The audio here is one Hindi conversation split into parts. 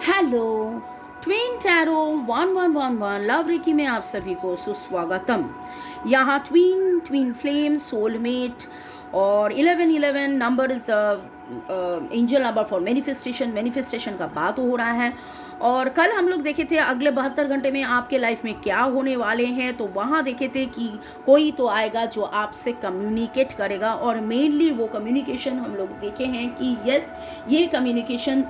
Hello twin tarot 1111 love Ricky में आप सभी को सुस्वागतम। यहाँ ट्विन ट्विन फ्लेम सोलमेट और 1111 number is the angel number for manifestation का बात हो रहा है। और कल हम लोग देखे थे अगले 72 घंटे में आपके लाइफ में क्या होने वाले हैं, तो वहाँ देखे थे कि कोई तो आएगा जो आपसे कम्युनिकेट करेगा। और मेनली वो कम्युनिकेशन हम लोग देखे हैं कि यस, ये कम्युनिकेशन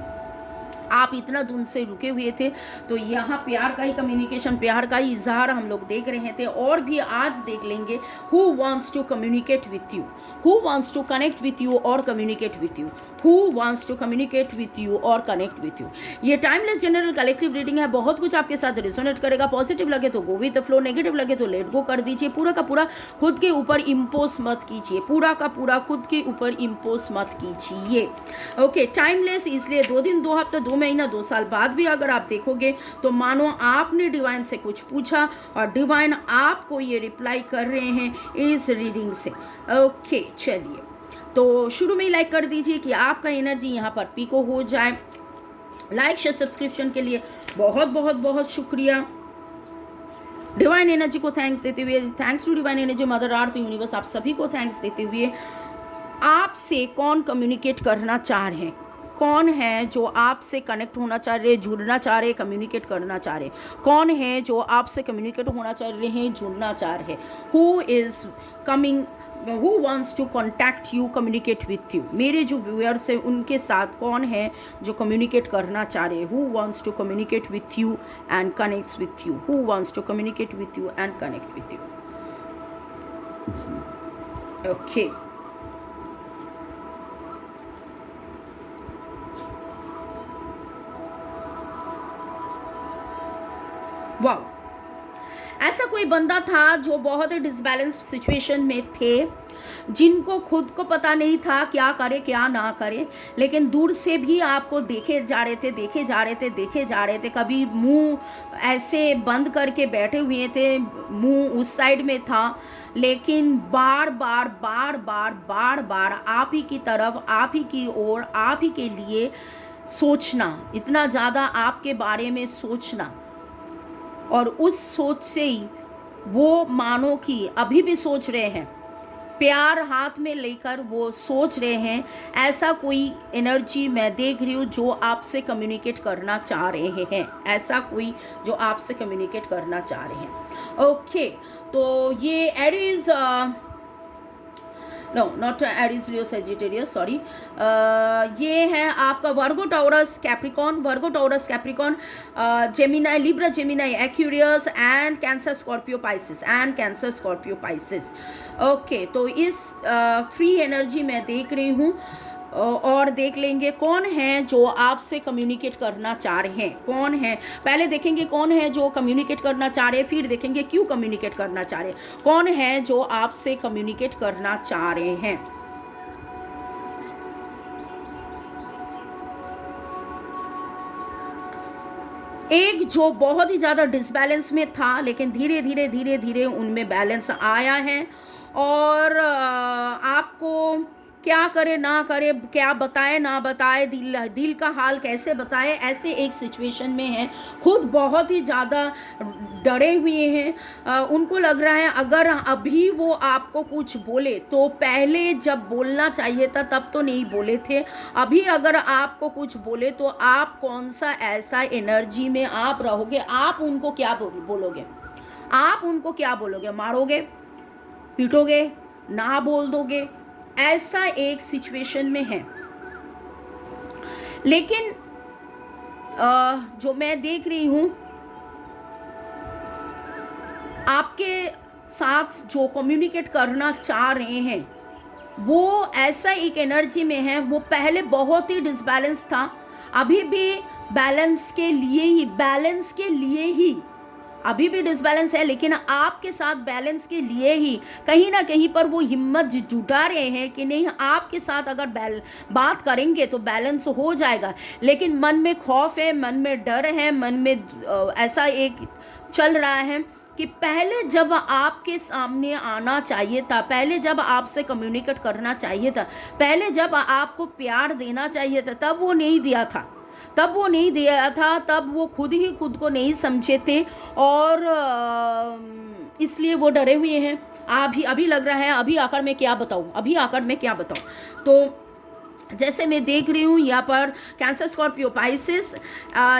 आप इतना दिन से रुके हुए थे, तो यहाँ प्यार का ही कम्युनिकेशन, प्यार का ही इजहार हम लोग देख रहे थे। और भी आज देख लेंगे who wants to communicate with you, who wants to connect with you और communicate with you, who wants to communicate with you और कनेक्ट विथ यू। ये टाइमलेस जनरल कलेक्टिव रीडिंग है, बहुत कुछ आपके साथ रिजोनेट करेगा। पॉजिटिव लगे तो go with the flow, negative लगे तो लेट गो कर दीजिए। पूरा का पूरा खुद के ऊपर इम्पोज मत कीजिए, पूरा का पूरा खुद के ऊपर इम्पोज मत कीजिए। ओके, टाइमलेस इसलिए 2 दिन 2 हफ्ते 2 महीना 2 साल बाद भी अगर आप देखोगे तो मानो आपने डिवाइन से कुछ पूछा और डिवाइन आपको ये रिप्लाई कर रहे हैं इस रीडिंग से। ओके, चलिए तो शुरू में ही लाइक कर दीजिए कि आपका एनर्जी यहाँ पर पीको हो जाए। लाइक शेयर सब्सक्रिप्शन के लिए बहुत बहुत बहुत शुक्रिया। डिवाइन एनर्जी को थैंक्स देते हुए, thanks to divine energy, mother earth, universe, आप सभी को थैंक्स देते हुए, आपसे कौन कम्युनिकेट करना चाह रहे हैं, कौन है जो आपसे कनेक्ट होना चाह रहे, जुड़ना चाह रहे, कम्युनिकेट करना चाह रहे, कौन है जो आपसे कम्युनिकेट होना चाह रहे हैं, जुड़ना चाह रहे, who is coming, who wants to contact you, communicate with you. मेरे जो व्यूअर्स हैं उनके साथ कौन है जो कम्युनिकेट करना चाह रहे, who wants to communicate with you and connects with you, who wants to communicate with you and connect with you. Okay, वाह, ऐसा कोई बंदा था जो बहुत ही डिसबैलेंस्ड सिचुएशन में थे, जिनको खुद को पता नहीं था क्या करे क्या ना करे, लेकिन दूर से भी आपको देखे जा रहे थे, देखे जा रहे थे, देखे जा रहे थे। कभी मुंह ऐसे बंद करके बैठे हुए थे, मुंह उस साइड में था, लेकिन बार बार बार बार बार बार आप ही की तरफ, आप ही की ओर, आप ही के लिए सोचना, इतना ज़्यादा आपके बारे में सोचना, और उस सोच से ही वो मानो कि अभी भी सोच रहे हैं, प्यार हाथ में लेकर वो सोच रहे हैं। ऐसा कोई एनर्जी मैं देख रही हूँ जो आपसे कम्युनिकेट करना चाह रहे हैं, ऐसा कोई जो आपसे कम्युनिकेट करना चाह रहे हैं। ओके, तो ये Aries, no not Aries Leo Sagittarius, sorry, ये है आपका Virgo Taurus Capricorn, Virgo Taurus Capricorn, Gemini, Libra Gemini, Aquarius and Cancer Scorpio Pisces, and Cancer Scorpio Pisces. Okay, तो इस फ्री एनर्जी मैं देख रही हूँ, और देख लेंगे कौन है जो आपसे कम्युनिकेट करना चाह रहे हैं, कौन है। पहले देखेंगे कौन है जो कम्युनिकेट करना चाह रहे हैं, फिर देखेंगे क्यों कम्युनिकेट करना चाह रहे हैं, कौन है जो आपसे कम्युनिकेट करना चाह रहे हैं। एक जो बहुत ही ज़्यादा डिसबैलेंस में था, लेकिन धीरे धीरे धीरे धीरे उनमें बैलेंस आया है, और आपको क्या करे ना करे, क्या बताए ना बताए, दिल का हाल कैसे बताए, ऐसे एक सिचुएशन में है। खुद बहुत ही ज़्यादा डरे हुए हैं। उनको लग रहा है अगर अभी वो आपको कुछ बोले तो पहले जब बोलना चाहिए था तब तो नहीं बोले थे, अभी अगर आपको कुछ बोले तो आप कौन सा ऐसा एनर्जी में आप रहोगे, आप उनको क्या बोलोगे, आप उनको क्या बोलोगे, मारोगे, पीटोगे, ना बोल दोगे, ऐसा एक सिचुएशन में है। लेकिन जो मैं देख रही हूँ आपके साथ जो कम्युनिकेट करना चाह रहे हैं, वो ऐसा एक एनर्जी में है, वो पहले बहुत ही डिसबैलेंस था, अभी भी बैलेंस के लिए ही अभी भी डिसबैलेंस है, लेकिन आपके साथ बैलेंस के लिए ही कहीं ना कहीं पर वो हिम्मत जुटा रहे हैं कि नहीं, आपके साथ अगर बात करेंगे तो बैलेंस हो जाएगा। लेकिन मन में खौफ है, मन में डर है, मन में ऐसा एक चल रहा है कि पहले जब आपके सामने आना चाहिए था, पहले जब आपसे कम्युनिकेट करना चाहिए था, पहले जब आपको प्यार देना चाहिए था, तब वो नहीं दिया था, तब वो नहीं दिया था, तब वो खुद ही खुद को नहीं समझे थे और इसलिए वो डरे हुए हैं। अभी लग रहा है अभी आकर मैं क्या बताऊं। तो जैसे मैं देख रही हूँ यहाँ पर cancer, Scorpio, Pisces,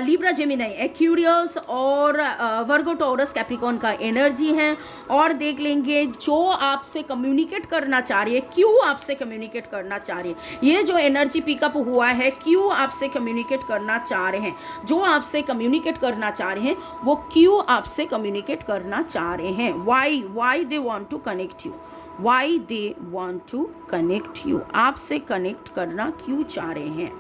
Libra, Gemini, Aquarius और वर्गो, टॉरस, कैप्रिकॉर्न का एनर्जी है। और देख लेंगे जो आपसे कम्युनिकेट करना चाह रही है, क्यों आपसे कम्युनिकेट करना चाह रही है, ये जो एनर्जी पिकअप हुआ है, क्यों आपसे कम्युनिकेट करना चाह रहे हैं, जो आपसे कम्युनिकेट करना चाह रहे हैं वो क्यों आपसे कम्युनिकेट करना चाह रहे हैं, why they want to connect you, why they want to connect you, आपसे कनेक्ट करना क्यों चाह रहे हैं।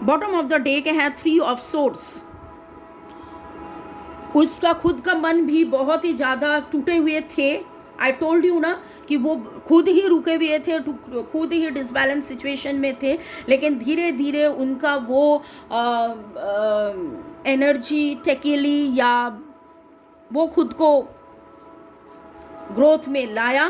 बॉटम ऑफ द डेक है 3 ऑफ सोर्ड्स। उसका खुद का मन भी बहुत ही ज़्यादा टूटे हुए थे। आई टोल्ड यू ना कि वो खुद ही रुके हुए थे, खुद ही डिसबैलेंस सिचुएशन में थे, लेकिन धीरे धीरे उनका वो एनर्जी टेकिली या वो खुद को ग्रोथ में लाया।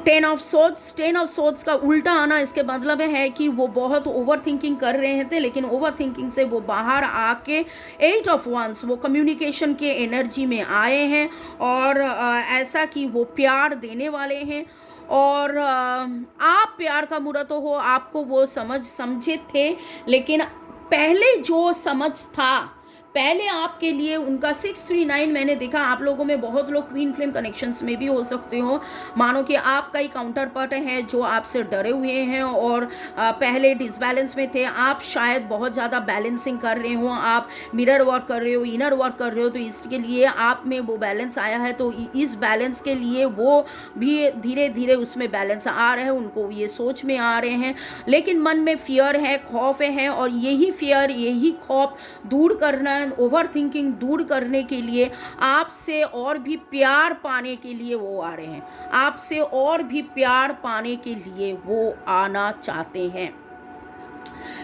10 ऑफ सोर्ड्स का उल्टा आना इसके मतलब है कि वो बहुत ओवर थिंकिंग कर रहे थे, लेकिन ओवर थिंकिंग से वो बाहर आके 8 ऑफ वांस वो कम्युनिकेशन के एनर्जी में आए हैं और ऐसा कि वो प्यार देने वाले हैं। और आप प्यार का मूर्त हो, आपको वो समझे थे, लेकिन पहले जो समझ था, पहले आपके लिए उनका 639 मैंने देखा। आप लोगों में बहुत लोग ट्विन फ्लेम कनेक्शंस में भी हो सकते हो। मानो कि आपका ही काउंटर पार्ट है जो आपसे डरे हुए हैं और पहले डिसबैलेंस में थे। आप शायद बहुत ज़्यादा बैलेंसिंग कर रहे हो, आप मिरर वर्क कर रहे हो, इनर वर्क कर रहे हो, तो इसके लिए आप में वो बैलेंस आया है। तो इस बैलेंस के लिए वो भी धीरे धीरे उसमें बैलेंस आ रहे हैं, उनको ये सोच में आ रहे हैं, लेकिन मन में फियर है, खौफ है, और यही फियर, यही खौफ दूर करना, ओवर थिंकिंग दूर करने के लिए, आपसे और भी प्यार पाने के लिए वो आ रहे हैं, आपसे और भी प्यार पाने के लिए वो आना चाहते हैं।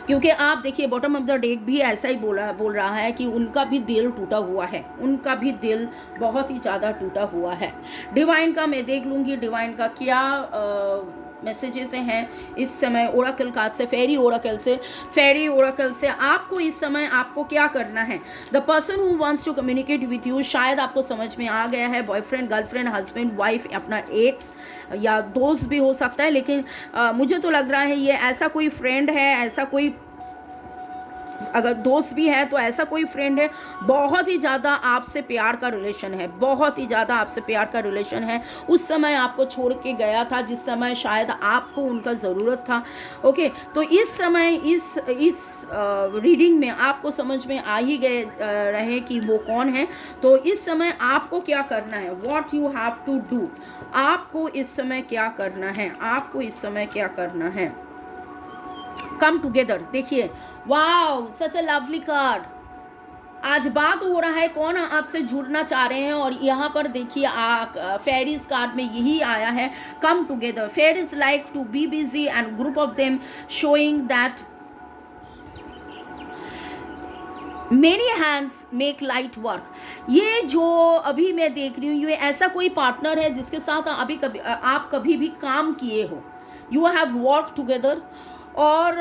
क्योंकि आप देखिए बॉटम ऑफ द डेक भी ऐसा ही बोल रहा है कि उनका भी दिल टूटा हुआ है, उनका भी दिल बहुत ही ज़्यादा टूटा हुआ है। डिवाइन का मैं देख लूँगी, डिवाइन का क्या मैसेजेस हैं इस समय ओराकल कार्ड से, फेरी ओराकल से आपको इस समय आपको क्या करना है। The person who wants to communicate with you, शायद आपको समझ में आ गया है, बॉयफ्रेंड, गर्लफ्रेंड, हस्बैंड, वाइफ, अपना एक्स या दोस्त भी हो सकता है, लेकिन मुझे तो लग रहा है ये ऐसा कोई फ्रेंड है, ऐसा कोई अगर दोस्त भी है तो ऐसा कोई फ्रेंड है, बहुत ही ज़्यादा आपसे प्यार का रिलेशन है, बहुत ही ज़्यादा आपसे प्यार का रिलेशन है। उस समय आपको छोड़ के गया था जिस समय शायद आपको उनका ज़रूरत था। ओके, तो इस समय इस रीडिंग में आपको समझ में आ ही गए रहे कि वो कौन है। तो इस समय आपको क्या करना है, what you have to do, आपको इस समय क्या करना है, आपको इस समय क्या करना है। कम टुगेदर, देखिए, wow, such a lovely card. आज बात हो रहा है कौन आपसे जुड़ना चाह रहे हैं, और यहाँ पर देखिए फेरीज कार्ड में यही आया है, come together. Fairies like to be busy and group of them showing that many hands make light work. ये जो अभी मैं देख रही हूँ, ये ऐसा कोई पार्टनर है जिसके साथ आप कभी भी काम किए हो, यू हैव वर्क टुगेदर, और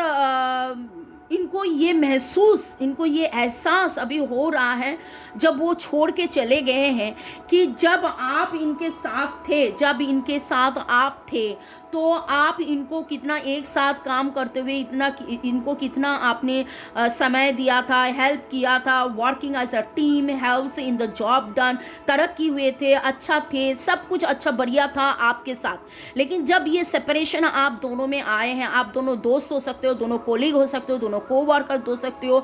इनको ये एहसास अभी हो रहा है जब वो छोड़ के चले गए हैं कि जब आप इनके साथ थे, जब इनके साथ आप थे, तो आप इनको कितना एक साथ काम करते हुए इनको कितना आपने समय दिया था, हेल्प किया था, working as a team, helps in the job done, तरक्की हुए थे, अच्छा थे, सब कुछ अच्छा बढ़िया था आपके साथ। लेकिन जब ये सेपरेशन आप दोनों में आए हैं, आप दोनों दोस्त हो सकते हो, दोनों कोलीग हो सकते हो, दोनों कोवर्कर हो सकते हो,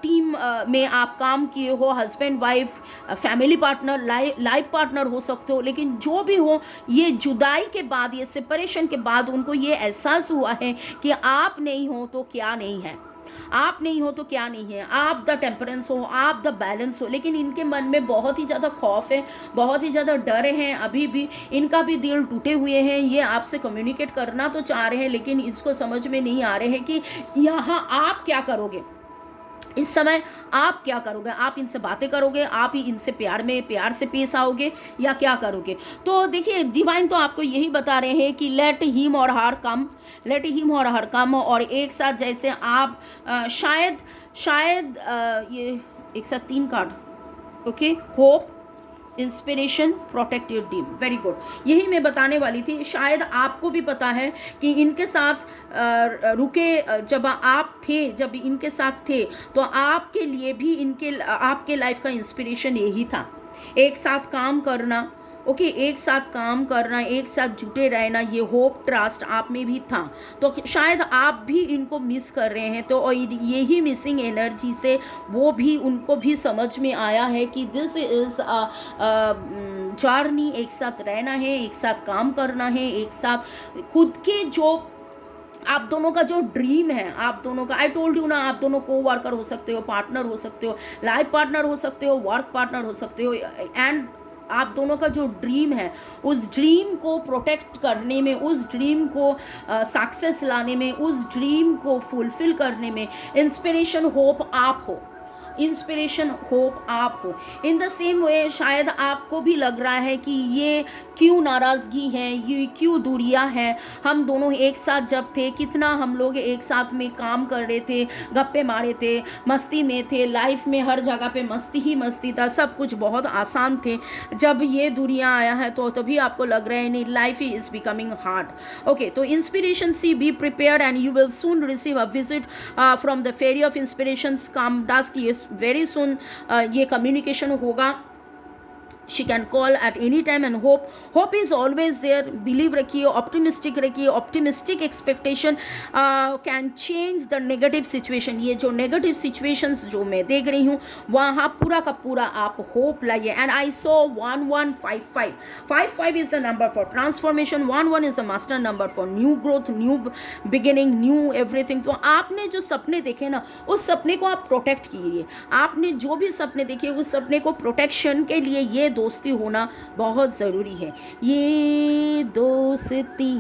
टीम में आप काम किए हो, husband wife, family partner, life partner हो सकते हो, लेकिन जो भी हो, ये जुदाई के बाद, ये सेपरेशन के बाद उनको ये एहसास हुआ है कि आप नहीं हो तो क्या नहीं है, आप नहीं हो तो क्या नहीं है, आप द टेम्परेंस हो, आप द बैलेंस हो। लेकिन इनके मन में बहुत ही ज़्यादा खौफ है, बहुत ही ज़्यादा डर हैं, अभी भी इनका भी दिल टूटे हुए हैं। ये आपसे कम्युनिकेट करना तो चाह रहे हैं, लेकिन इसको समझ में नहीं आ रहे हैं कि यहाँ आप क्या करोगे, इस समय आप क्या करोगे? आप इनसे बातें करोगे, आप ही इनसे प्यार से पेश आओगे, या क्या करोगे? तो देखिए, डिवाइन तो आपको यही बता रहे हैं कि लेट हिम और हर कम, लेट हिम और हर कम, और एक साथ जैसे आप शायद ये एक साथ 3 card, okay, hope, inspiration, protect your dream, very good. यही मैं बताने वाली थी। शायद आपको भी पता है कि इनके साथ रुके, जब इनके साथ थे तो आपके लिए भी आपके लाइफ का इंस्पिरेशन यही था, एक साथ काम करना, ओके, एक साथ काम करना, एक साथ जुटे रहना, ये होप ट्रस्ट आप में भी था। तो शायद आप भी इनको मिस कर रहे हैं, तो और यही मिसिंग एनर्जी से वो भी, उनको भी समझ में आया है कि दिस इज़ जर्नी, एक साथ रहना है, एक साथ काम करना है, एक साथ खुद के जो आप दोनों का जो ड्रीम है, आप दोनों का, आई टोल्ड यू ना, आप दोनों को वर्कर हो सकते हो, पार्टनर हो सकते हो, लाइफ पार्टनर हो सकते हो, वर्क पार्टनर हो सकते हो, एंड आप दोनों का जो ड्रीम है, उस ड्रीम को प्रोटेक्ट करने में, उस ड्रीम को सक्सेस लाने में, उस ड्रीम को फुलफिल करने में इंस्पिरेशन होप आप हो, इंस्पिरेशन होप आप हो। इन द सेम वे शायद आपको भी लग रहा है कि ये क्यों नाराज़गी है, ये क्यों दूरियां हैं। हम दोनों एक साथ जब थे, कितना हम लोग एक साथ में काम कर रहे थे, गप्पे मारे थे, मस्ती में थे, लाइफ में हर जगह पे मस्ती ही मस्ती था, सब कुछ बहुत आसान थे। जब ये दूरियां आया है तो तभी आपको लग रहा है नहीं, life is becoming hard. Okay, तो inspiration see, be prepared and you will soon receive a visit from the fairy of inspirations come dusk. ये वेरी सुन ये कम्युनिकेशन होगा। she can call at any time, and hope is always there। believe रखिए, optimistic रखिए, optimistic expectation can change the negative situation। ये जो negative situations जो मैं देख रही हूँ, वहाँ पूरा का पूरा आप hope लाइए। and I saw 1155, 55 is the number for transformation, 11 is the master number for new growth, new beginning, new everything। तो आपने जो सपने देखे ना, उस सपने को आप प्रोटेक्ट कीजिए। आपने जो भी सपने देखे, उस सपने को प्रोटेक्शन के लिए ये दोस्ती होना बहुत ज़रूरी है। ये दोस्ती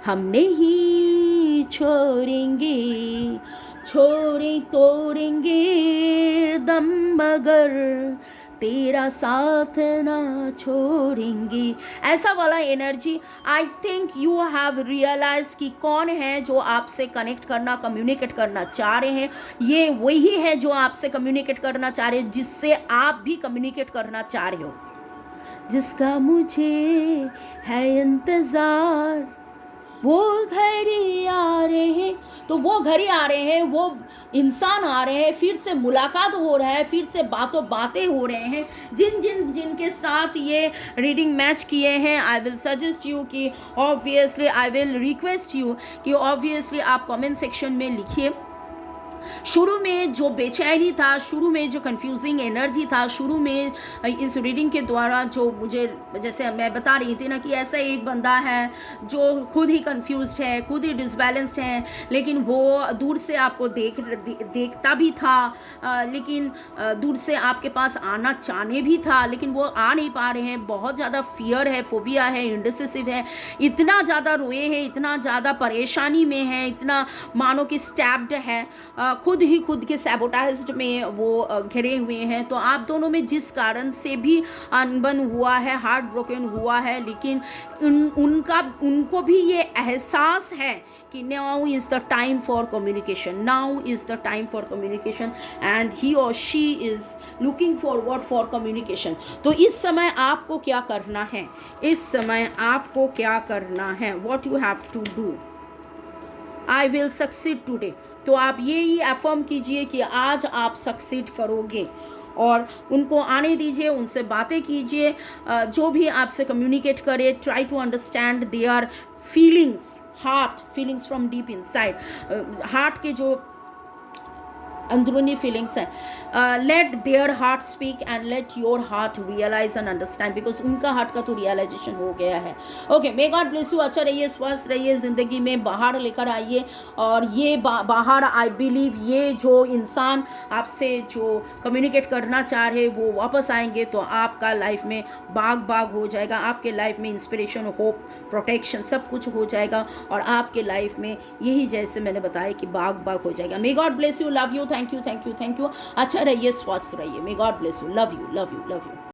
हम नहीं छोड़ेंगे, तोड़ेंगे दम, मगर तेरा साथ ना छोड़ेंगे। ऐसा वाला energy I think you have realise कि कौन है जो आपसे कनेक्ट करना, कम्युनिकेट करना चाह रहे हैं। ये वही है जो आपसे कम्युनिकेट करना चाह रहे हैं, जिससे आप भी कम्युनिकेट करना चाह रहे हो, जिसका मुझे है इंतज़ार। वो घड़ी आ रहे हैं, तो वो घड़ी आ रहे हैं, वो इंसान आ रहे हैं, फिर से मुलाकात हो रहा है, फिर से बातें हो रहे हैं। जिनके साथ ये रीडिंग मैच किए हैं, आई विल सजेस्ट यू कि obviously, I will request you कि ऑब्वियसली आप कमेंट सेक्शन में लिखिए। शुरू में जो बेचैनी था, शुरू में जो कंफ्यूजिंग एनर्जी था, शुरू में इस रीडिंग के द्वारा जो मुझे, जैसे मैं बता रही थी ना कि ऐसा एक बंदा है जो खुद ही कंफ्यूज्ड है, खुद ही डिसबैलेंस्ड है, लेकिन वो दूर से आपको देखता भी था, लेकिन दूर से आपके पास आना चाहने भी था, लेकिन वो आ नहीं पा रहे हैं। बहुत ज़्यादा फियर है, फोबिया है, इंडिसिसिव है, इतना ज़्यादा रोए हैं, इतना ज़्यादा परेशानी में है, इतना मानो कि स्टैब्ड है, खुद के सैबोटाइज्ड में वो घिरे हुए हैं। तो आप दोनों में जिस कारण से भी अनबन हुआ है, हार्ट ब्रोकन हुआ है, लेकिन उनको भी ये एहसास है कि now is the time for communication, now is the time for communication, and he और she is looking forward for communication. तो इस समय आपको क्या करना है, इस समय आपको क्या करना है, what you have to do, I will succeed today. तो आप ये ही अफर्म कीजिए कि आज आप सक्सीड करोगे, और उनको आने दीजिए, उनसे बातें कीजिए, जो भी आपसे कम्युनिकेट करे, try to understand their feelings, heart feelings from deep inside, heart के जो अंदरूनी फीलिंग्स हैं। Let their heart speak and let your heart realise and understand, because उनका हार्ट का तो रियलाइजेशन हो गया है। Okay, may God bless you. अच्छा रहिए, स्वस्थ रहिए, ज़िंदगी में बाहर लेकर आइए, और ये बाहर आई बिलीव ये जो इंसान आपसे जो कम्युनिकेट करना चाह रहे वो वापस आएंगे, तो आपका लाइफ में बाग हो जाएगा, आपके लाइफ में इंस्पिरेशन, होप, प्रोटेक्शन सब कुछ हो जाएगा, और आपके लाइफ में यही जैसे मैंने बताया कि बाग हो जाएगा। मे God bless you, love you, thank you, thank you, thank you. अच्छा रहिए, स्वस्थ रहिए। मे God bless you. Love you, love you, love you.